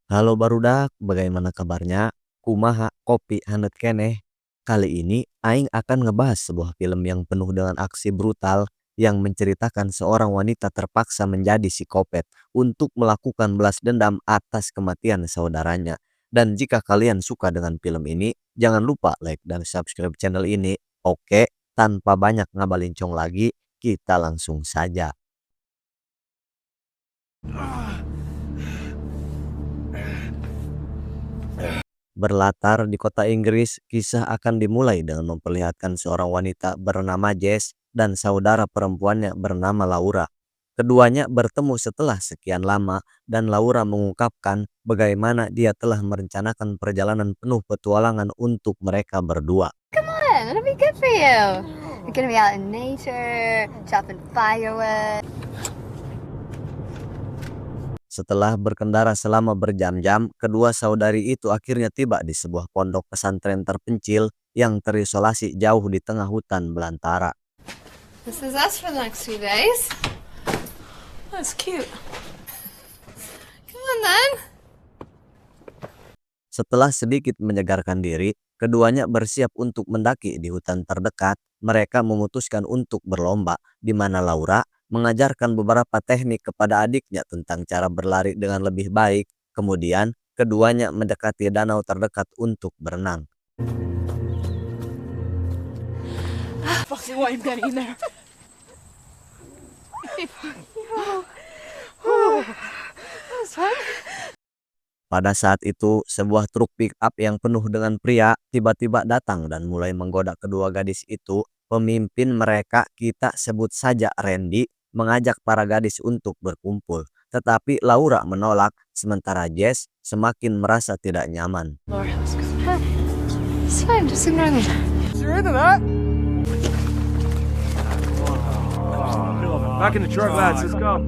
Halo barudak, bagaimana kabarnya? Kumaha kopi hangat keneh. Kali ini Aing akan ngebahas sebuah film yang penuh dengan aksi brutal yang menceritakan seorang wanita terpaksa menjadi psikopat untuk melakukan balas dendam atas kematian saudaranya. Dan jika kalian suka dengan film ini, jangan lupa like dan subscribe channel ini. Oke, tanpa banyak ngabalincong lagi, kita langsung saja. Berlatar di kota Inggris, kisah akan dimulai dengan memperlihatkan seorang wanita bernama Jess dan saudara perempuannya bernama Laura. Keduanya bertemu setelah sekian lama dan Laura mengungkapkan bagaimana dia telah merencanakan perjalanan penuh petualangan untuk mereka berdua. Yeah, it'll be good for you. You're gonna be out in nature, chopping firewood. Setelah berkendara selama berjam-jam, kedua saudari itu akhirnya tiba di sebuah pondok pesantren terpencil yang terisolasi jauh di tengah hutan belantara. This is us for the next few days. That's cute. Come on then. Setelah sedikit menyegarkan diri, keduanya bersiap untuk mendaki di hutan terdekat. Mereka memutuskan untuk berlomba, di mana Laura mengajarkan beberapa teknik kepada adiknya tentang cara berlari dengan lebih baik. Kemudian, keduanya mendekati danau terdekat untuk berenang. Foxy, why are you getting in there? That was fun. Pada saat itu, sebuah truk pick-up yang penuh dengan pria tiba-tiba datang dan mulai menggoda kedua gadis itu. Pemimpin mereka, kita sebut saja Randy, mengajak para gadis untuk berkumpul. Tetapi Laura menolak, sementara Jess semakin merasa tidak nyaman. Laura, let's go. It's fine, just ignore them. You're into that? Back in the truck, lads. Let's go.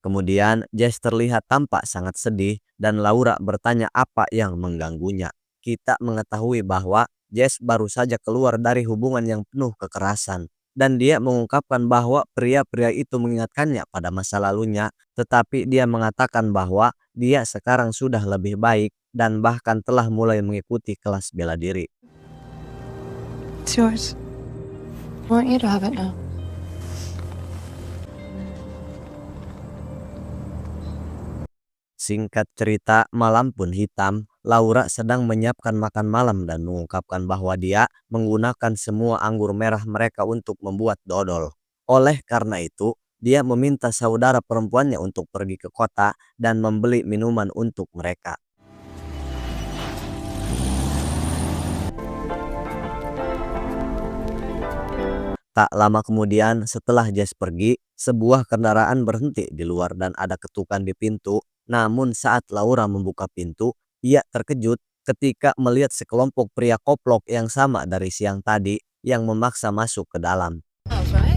Kemudian Jess terlihat tampak sangat sedih dan Laura bertanya apa yang mengganggunya. Kita mengetahui bahwa Jess baru saja keluar dari hubungan yang penuh kekerasan. Dan dia mengungkapkan bahwa pria-pria itu mengingatkannya pada masa lalunya. Tetapi dia mengatakan bahwa dia sekarang sudah lebih baik dan bahkan telah mulai mengikuti kelas bela diri. It's yours. I want you to have it now. Singkat cerita, malam pun hitam. Laura sedang menyiapkan makan malam dan mengungkapkan bahwa dia menggunakan semua anggur merah mereka untuk membuat dodol. Oleh karena itu, dia meminta saudara perempuannya untuk pergi ke kota dan membeli minuman untuk mereka. Tak lama kemudian, setelah Jess pergi, sebuah kendaraan berhenti di luar dan ada ketukan di pintu. Namun saat Laura membuka pintu, ia terkejut ketika melihat sekelompok pria koplok yang sama dari siang tadi yang memaksa masuk ke dalam. That was right.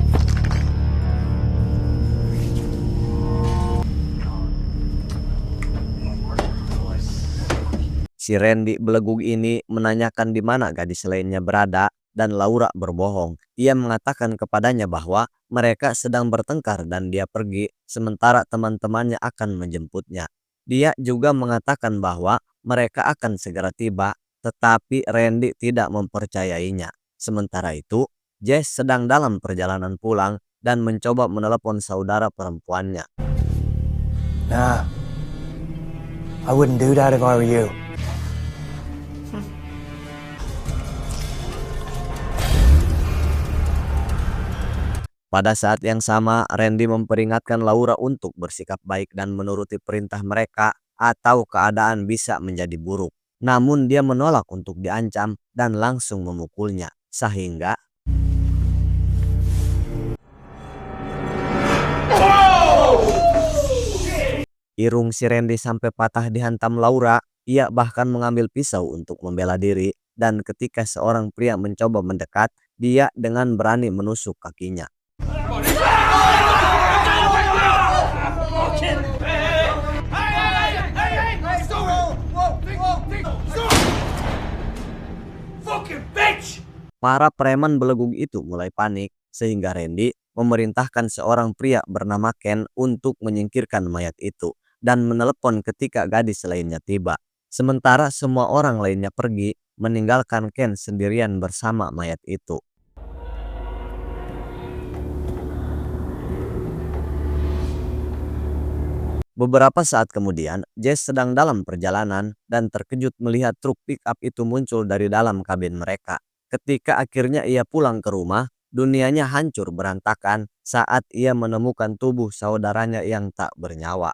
Si Randy belegug ini menanyakan di mana gadis lainnya berada dan Laura berbohong. Ia mengatakan kepadanya bahwa mereka sedang bertengkar dan dia pergi sementara teman-temannya akan menjemputnya. Dia juga mengatakan bahwa mereka akan segera tiba, tetapi Randy tidak mempercayainya. Sementara itu, Jess sedang dalam perjalanan pulang dan mencoba menelepon saudara perempuannya. Nah, I wouldn't do that if I were you. Pada saat yang sama, Randy memperingatkan Laura untuk bersikap baik dan menuruti perintah mereka atau keadaan bisa menjadi buruk. Namun dia menolak untuk diancam dan langsung memukulnya. Sehingga irung si Randy sampai patah dihantam Laura. Ia bahkan mengambil pisau untuk membela diri. Dan ketika seorang pria mencoba mendekat, dia dengan berani menusuk kakinya. Para preman belegug itu mulai panik sehingga Randy memerintahkan seorang pria bernama Ken untuk menyingkirkan mayat itu. dan menelepon ketika gadis lainnya tiba. Sementara semua orang lainnya pergi, meninggalkan Ken sendirian bersama mayat itu. Beberapa saat kemudian, Jess sedang dalam perjalanan dan terkejut melihat truk pick-up itu muncul dari dalam kabin mereka. Ketika akhirnya ia pulang ke rumah, dunianya hancur berantakan saat ia menemukan tubuh saudaranya yang tak bernyawa.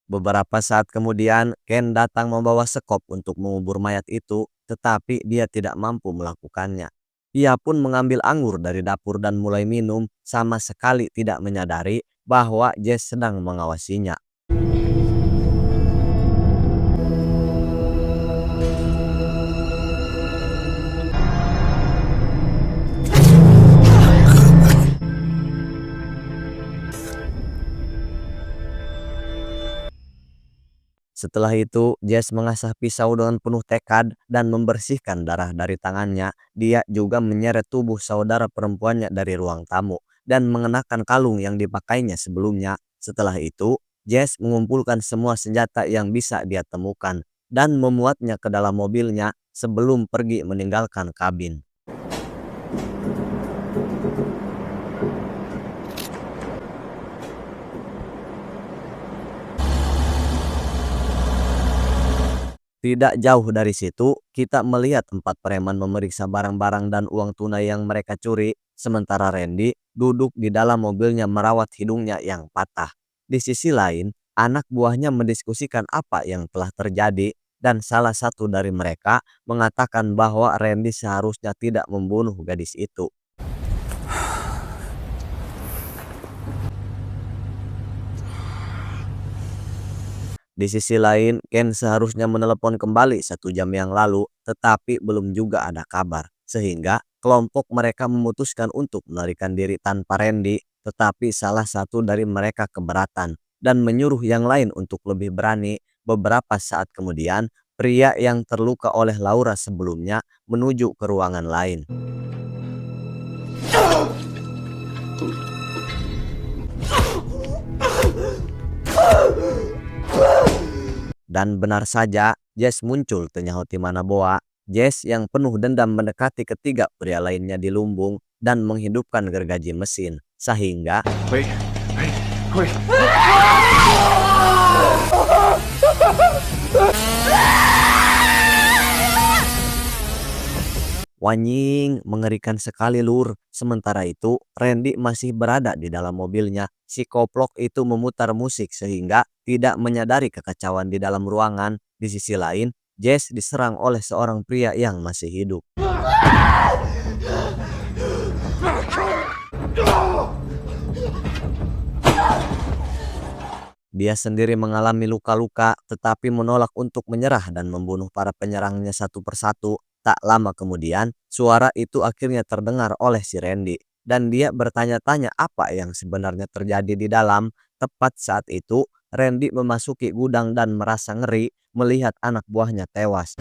Beberapa saat kemudian, Ken datang membawa sekop untuk mengubur mayat itu, tetapi dia tidak mampu melakukannya. Ia pun mengambil anggur dari dapur dan mulai minum, sama sekali tidak menyadari bahwa Jess sedang mengawasinya. Setelah itu, Jess mengasah pisau dengan penuh tekad dan membersihkan darah dari tangannya. Dia juga menyeret tubuh saudara perempuannya dari ruang tamu dan mengenakan kalung yang dipakainya sebelumnya. Setelah itu, Jess mengumpulkan semua senjata yang bisa dia temukan dan memuatnya ke dalam mobilnya sebelum pergi meninggalkan kabin. Tidak jauh dari situ, kita melihat 4 preman memeriksa barang-barang dan uang tunai yang mereka curi, sementara Randy duduk di dalam mobilnya merawat hidungnya yang patah. Di sisi lain, anak buahnya mendiskusikan apa yang telah terjadi, dan salah satu dari mereka mengatakan bahwa Randy seharusnya tidak membunuh gadis itu. Di sisi lain, Ken seharusnya menelepon kembali 1 jam yang lalu, tetapi belum juga ada kabar. Sehingga kelompok mereka memutuskan untuk melarikan diri tanpa Randy, tetapi salah satu dari mereka keberatan dan menyuruh yang lain untuk lebih berani. Beberapa saat kemudian, pria yang terluka oleh Laura sebelumnya menuju ke ruangan lain. Dan benar saja, Jess muncul tenyahoti Manaboa. Jess yang penuh dendam mendekati ketiga pria lainnya di lumbung dan menghidupkan gergaji mesin. Sehingga Wait, wait. wanying, mengerikan sekali lur. Sementara itu, Randy masih berada di dalam mobilnya. Si koplok itu memutar musik sehingga tidak menyadari kekacauan di dalam ruangan. Di sisi lain, Jess diserang oleh seorang pria yang masih hidup. Dia sendiri mengalami luka-luka, tetapi menolak untuk menyerah dan membunuh para penyerangnya satu persatu. Tak lama kemudian, suara itu akhirnya terdengar oleh si Randy, dan dia bertanya-tanya apa yang sebenarnya terjadi di dalam. Tepat saat itu, Randy memasuki gudang dan merasa ngeri melihat anak buahnya tewas.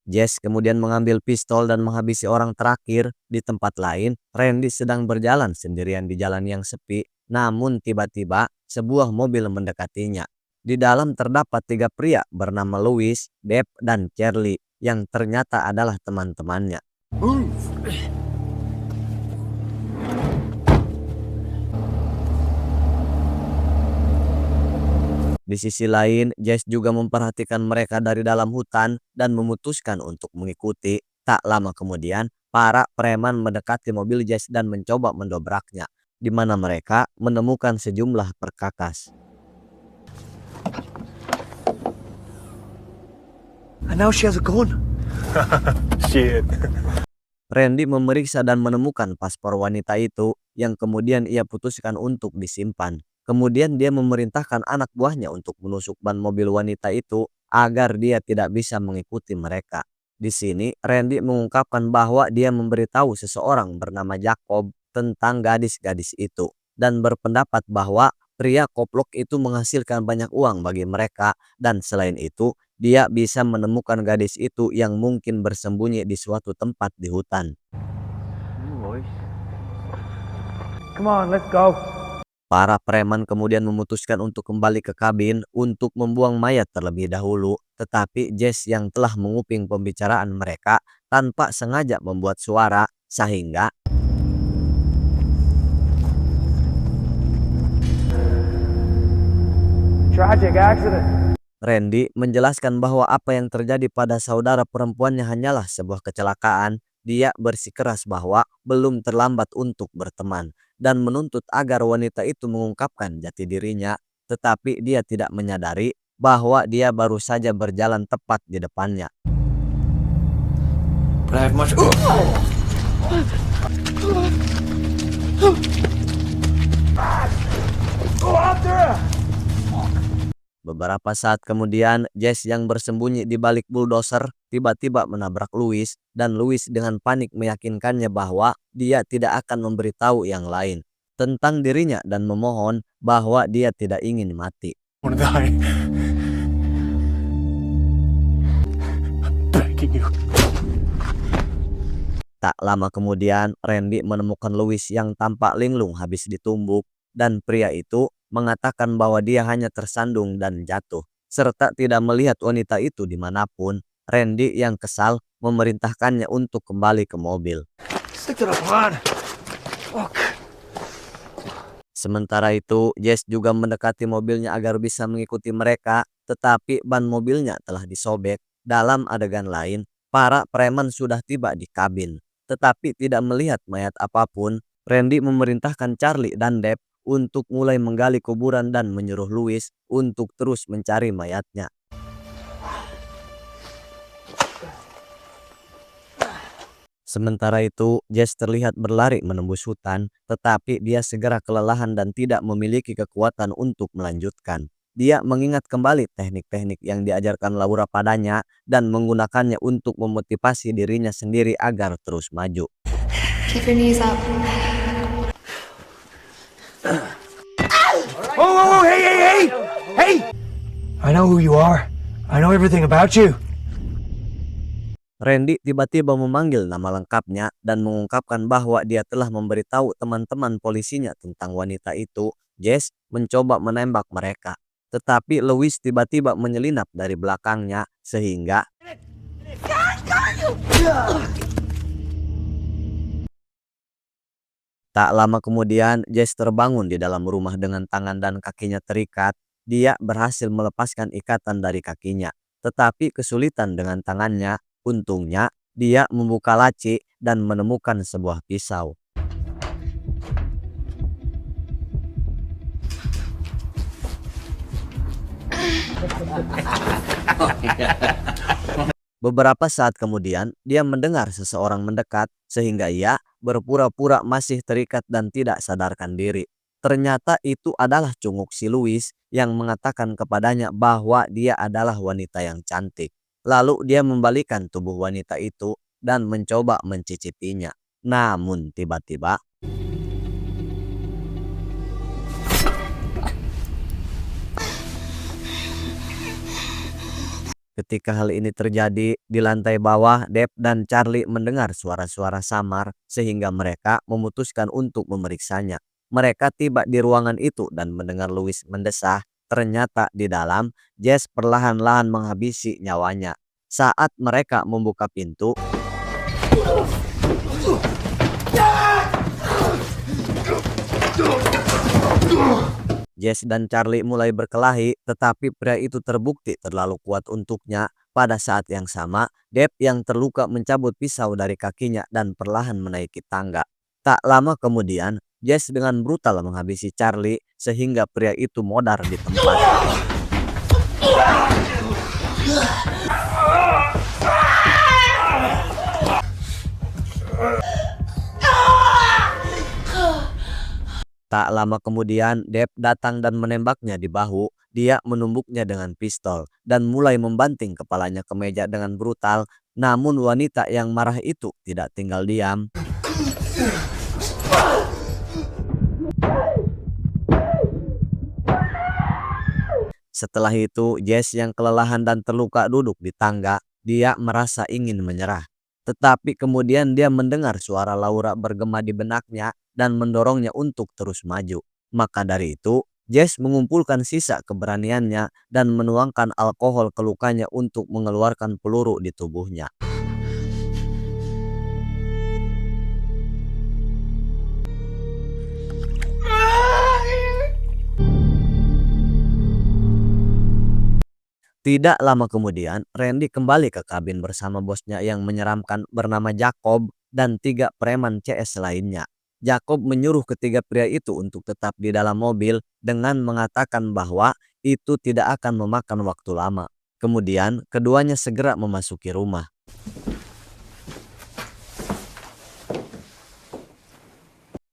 Jess kemudian mengambil pistol dan menghabisi orang terakhir. Di tempat lain, Randy sedang berjalan sendirian di jalan yang sepi. Namun tiba-tiba sebuah mobil mendekatinya. Di dalam terdapat 3 pria bernama Louis, Deb, dan Charlie yang ternyata adalah teman-temannya. Di sisi lain, Jess juga memperhatikan mereka dari dalam hutan dan memutuskan untuk mengikuti. Tak lama kemudian, para preman mendekati mobil Jess dan mencoba mendobraknya, di mana mereka menemukan sejumlah perkakas. And now she has a gun. Shit. Randy memeriksa dan menemukan paspor wanita itu yang kemudian ia putuskan untuk disimpan. Kemudian dia memerintahkan anak buahnya untuk menusuk ban mobil wanita itu agar dia tidak bisa mengikuti mereka. Di sini Randy mengungkapkan bahwa dia memberitahu seseorang bernama Jacob tentang gadis-gadis itu. dan berpendapat bahwa pria koplok itu menghasilkan banyak uang bagi mereka, dan selain itu dia bisa menemukan gadis itu yang mungkin bersembunyi di suatu tempat di hutan. Come on, let's go. Para preman kemudian memutuskan untuk kembali ke kabin untuk membuang mayat terlebih dahulu, tetapi Jess yang telah menguping pembicaraan mereka tanpa sengaja membuat suara sehingga Tragic accident. Randy menjelaskan bahwa apa yang terjadi pada saudara perempuannya hanyalah sebuah kecelakaan. Dia bersikeras bahwa belum terlambat untuk berteman dan menuntut agar wanita itu mengungkapkan jati dirinya, tetapi dia tidak menyadari bahwa dia baru saja berjalan tepat di depannya. But I have much. Go after her! Beberapa saat kemudian, Jess yang bersembunyi di balik bulldozer tiba-tiba menabrak Louis, dan Louis dengan panik meyakinkannya bahwa dia tidak akan memberitahu yang lain tentang dirinya dan memohon bahwa dia tidak ingin mati. I wanna die. I'm begging you. Tak lama kemudian, Randy menemukan Louis yang tampak linglung habis ditumbuk, dan pria itu mengatakan bahwa dia hanya tersandung dan jatuh, serta tidak melihat wanita itu dimanapun. Randy yang kesal memerintahkannya untuk kembali ke mobil. Stick to the plan. Fuck. Sementara itu, Jess juga mendekati mobilnya agar bisa mengikuti mereka, tetapi ban mobilnya telah disobek. Dalam adegan lain, para preman sudah tiba di kabin, tetapi tidak melihat mayat apapun. Randy memerintahkan Charlie dan Deb untuk mulai menggali kuburan dan menyuruh Louis untuk terus mencari mayatnya. Sementara itu, Jess terlihat berlari menembus hutan, tetapi dia segera kelelahan dan tidak memiliki kekuatan untuk melanjutkan. Dia mengingat kembali teknik-teknik yang diajarkan Laura padanya dan menggunakannya untuk memotivasi dirinya sendiri agar terus maju. Keep your knees up. Oh, hey! Hey! I know who you are. I know everything about you. Randy tiba-tiba memanggil nama lengkapnya dan mengungkapkan bahwa dia telah memberitahu teman-teman polisinya tentang wanita itu. Jess mencoba menembak mereka, tetapi Louis tiba-tiba menyelinap dari belakangnya sehingga tak lama kemudian Jess terbangun di dalam rumah dengan tangan dan kakinya terikat. Dia berhasil melepaskan ikatan dari kakinya, tetapi kesulitan dengan tangannya. Untungnya, dia membuka laci dan menemukan sebuah pisau. Beberapa saat kemudian, dia mendengar seseorang mendekat sehingga ia berpura-pura masih terikat dan tidak sadarkan diri. Ternyata itu adalah cunguk si Louis yang mengatakan kepadanya bahwa dia adalah wanita yang cantik. Lalu dia membalikan tubuh wanita itu dan mencoba mencicipinya. Namun tiba-tiba ketika hal ini terjadi, di lantai bawah, Deb dan Charlie mendengar suara-suara samar sehingga mereka memutuskan untuk memeriksanya. Mereka tiba di ruangan itu dan mendengar Louis mendesah. Ternyata di dalam, Jess perlahan-lahan menghabisi nyawanya. Saat mereka membuka pintu, Jess dan Charlie mulai berkelahi, tetapi pria itu terbukti terlalu kuat untuknya. Pada saat yang sama, Deb yang terluka mencabut pisau dari kakinya dan perlahan menaiki tangga. Tak lama kemudian, Jess dengan brutal menghabisi Charlie sehingga pria itu modar di tempat. Tak lama kemudian, Deb datang dan menembaknya di bahu. Dia menumbuknya dengan pistol dan mulai membanting kepalanya ke meja dengan brutal. Namun wanita yang marah itu tidak tinggal diam. Setelah itu, Jess yang kelelahan dan terluka duduk di tangga. Dia merasa ingin menyerah. Tetapi kemudian dia mendengar suara Laura bergema di benaknya dan mendorongnya untuk terus maju. Maka dari itu, Jess mengumpulkan sisa keberaniannya dan menuangkan alkohol ke lukanya untuk mengeluarkan peluru di tubuhnya. Tidak lama kemudian, Randy kembali ke kabin bersama bosnya yang menyeramkan bernama Jacob dan 3 preman CS lainnya. Jacob menyuruh ketiga pria itu untuk tetap di dalam mobil dengan mengatakan bahwa itu tidak akan memakan waktu lama. Kemudian, keduanya segera memasuki rumah.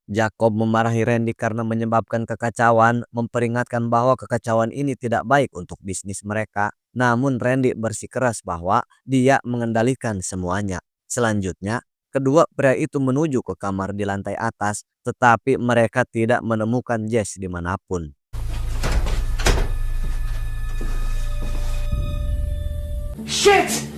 Jacob memarahi Randy karena menyebabkan kekacauan, memperingatkan bahwa kekacauan ini tidak baik untuk bisnis mereka. Namun Randy bersikeras bahwa dia mengendalikan semuanya. Selanjutnya, kedua pria itu menuju ke kamar di lantai atas, tetapi mereka tidak menemukan Jess dimanapun. Shit!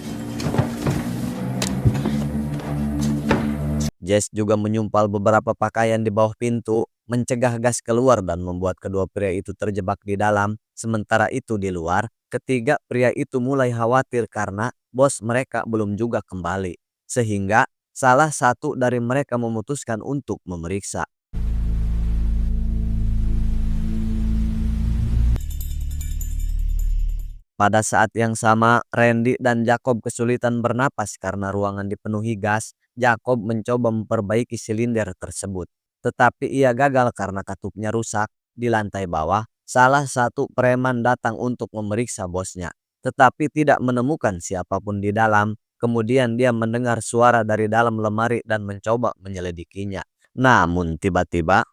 Jess juga menyumpal beberapa pakaian di bawah pintu, mencegah gas keluar dan membuat kedua pria itu terjebak di dalam. Sementara itu di luar, ketiga pria itu mulai khawatir karena bos mereka belum juga kembali. Sehingga salah satu dari mereka memutuskan untuk memeriksa. Pada saat yang sama, Randy dan Jacob kesulitan bernapas karena ruangan dipenuhi gas. Jacob mencoba memperbaiki silinder tersebut, tetapi ia gagal karena katupnya rusak. Di lantai bawah, salah satu preman datang untuk memeriksa bosnya, tetapi tidak menemukan siapapun di dalam. Kemudian dia mendengar suara dari dalam lemari dan mencoba menyelidikinya. Namun tiba-tiba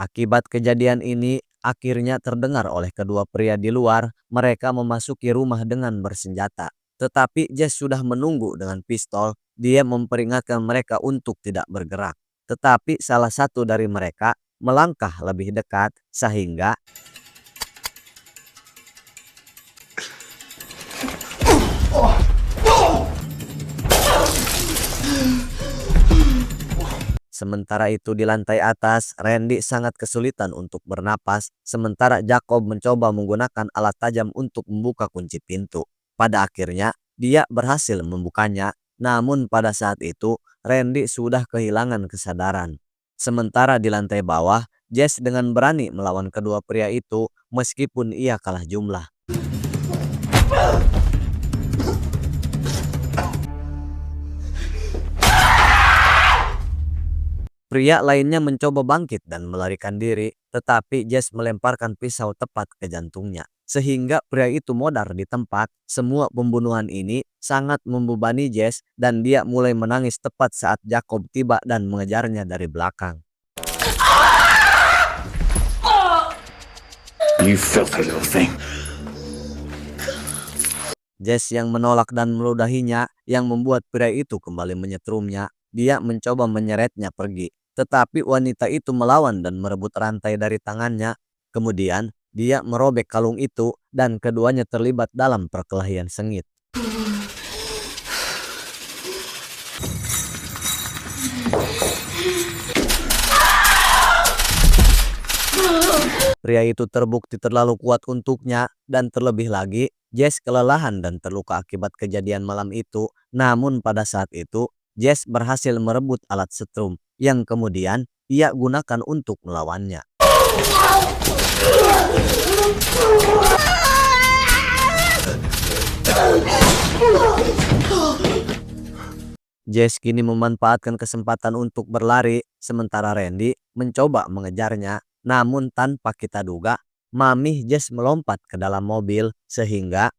akibat kejadian ini, akhirnya terdengar oleh kedua pria di luar. Mereka memasuki rumah dengan bersenjata. Tetapi Jess sudah menunggu dengan pistol. Dia memperingatkan mereka untuk tidak bergerak. Tetapi salah satu dari mereka melangkah lebih dekat sehingga sementara itu di lantai atas, Randy sangat kesulitan untuk bernapas, sementara Jacob mencoba menggunakan alat tajam untuk membuka kunci pintu. Pada akhirnya, dia berhasil membukanya, namun pada saat itu, Randy sudah kehilangan kesadaran. Sementara di lantai bawah, Jess dengan berani melawan kedua pria itu, meskipun ia kalah jumlah. Pria lainnya mencoba bangkit dan melarikan diri, tetapi Jess melemparkan pisau tepat ke jantungnya. Sehingga pria itu modar di tempat. Semua pembunuhan ini sangat membebani Jess dan dia mulai menangis tepat saat Jacob tiba dan mengejarnya dari belakang. You filthy little thing. Jess yang menolak dan meludahinya yang membuat pria itu kembali menyetrumnya. Dia mencoba menyeretnya pergi. Tetapi wanita itu melawan dan merebut rantai dari tangannya. Kemudian dia merobek kalung itu dan keduanya terlibat dalam perkelahian sengit. Pria itu terbukti terlalu kuat untuknya dan terlebih lagi Jess kelelahan dan terluka akibat kejadian malam itu. Namun pada saat itu Jess berhasil merebut alat setrum yang kemudian ia gunakan untuk melawannya. Jess kini memanfaatkan kesempatan untuk berlari, sementara Randy mencoba mengejarnya. Namun tanpa kita duga, Mamih Jess melompat ke dalam mobil sehingga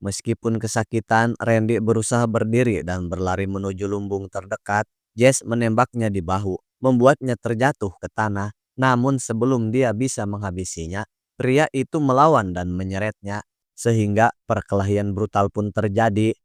meskipun kesakitan, Randy berusaha berdiri dan berlari menuju lumbung terdekat. Jess menembaknya di bahu, membuatnya terjatuh ke tanah. Namun sebelum dia bisa menghabisinya, pria itu melawan dan menyeretnya, sehingga perkelahian brutal pun terjadi.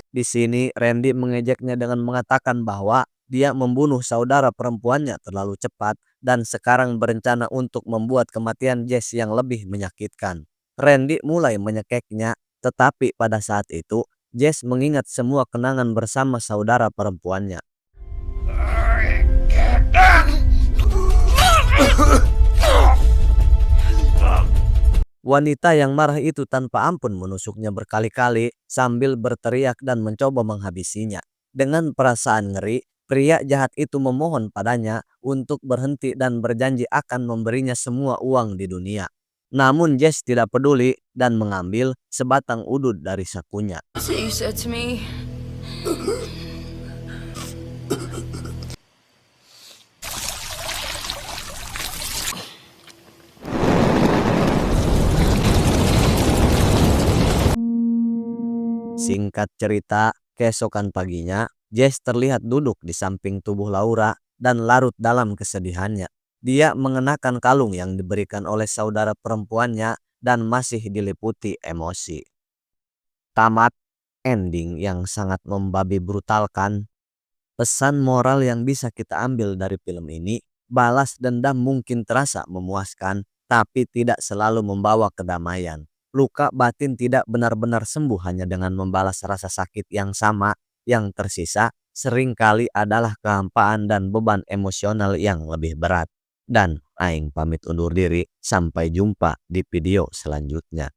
Di sini Randy mengejeknya dengan mengatakan bahwa dia membunuh saudara perempuannya terlalu cepat dan sekarang berencana untuk membuat kematian Jess yang lebih menyakitkan. Randy mulai menyekeknya, tetapi pada saat itu Jess mengingat semua kenangan bersama saudara perempuannya. Wanita yang marah itu tanpa ampun menusuknya berkali-kali sambil berteriak dan mencoba menghabisinya. Dengan perasaan ngeri, pria jahat itu memohon padanya untuk berhenti dan berjanji akan memberinya semua uang di dunia. Namun Jess tidak peduli dan mengambil sebatang udud dari sakunya. That's what you said to me. Singkat cerita, keesokan paginya, Jess terlihat duduk di samping tubuh Laura dan larut dalam kesedihannya. Dia mengenakan kalung yang diberikan oleh saudara perempuannya dan masih diliputi emosi. Tamat. Ending yang sangat membabi brutal kan? Pesan moral yang bisa kita ambil dari film ini, balas dendam mungkin terasa memuaskan, tapi tidak selalu membawa kedamaian. Luka batin tidak benar-benar sembuh hanya dengan membalas rasa sakit yang sama. Yang tersisa seringkali adalah kehampaan dan beban emosional yang lebih berat. Dan aing pamit undur diri, sampai jumpa di video selanjutnya.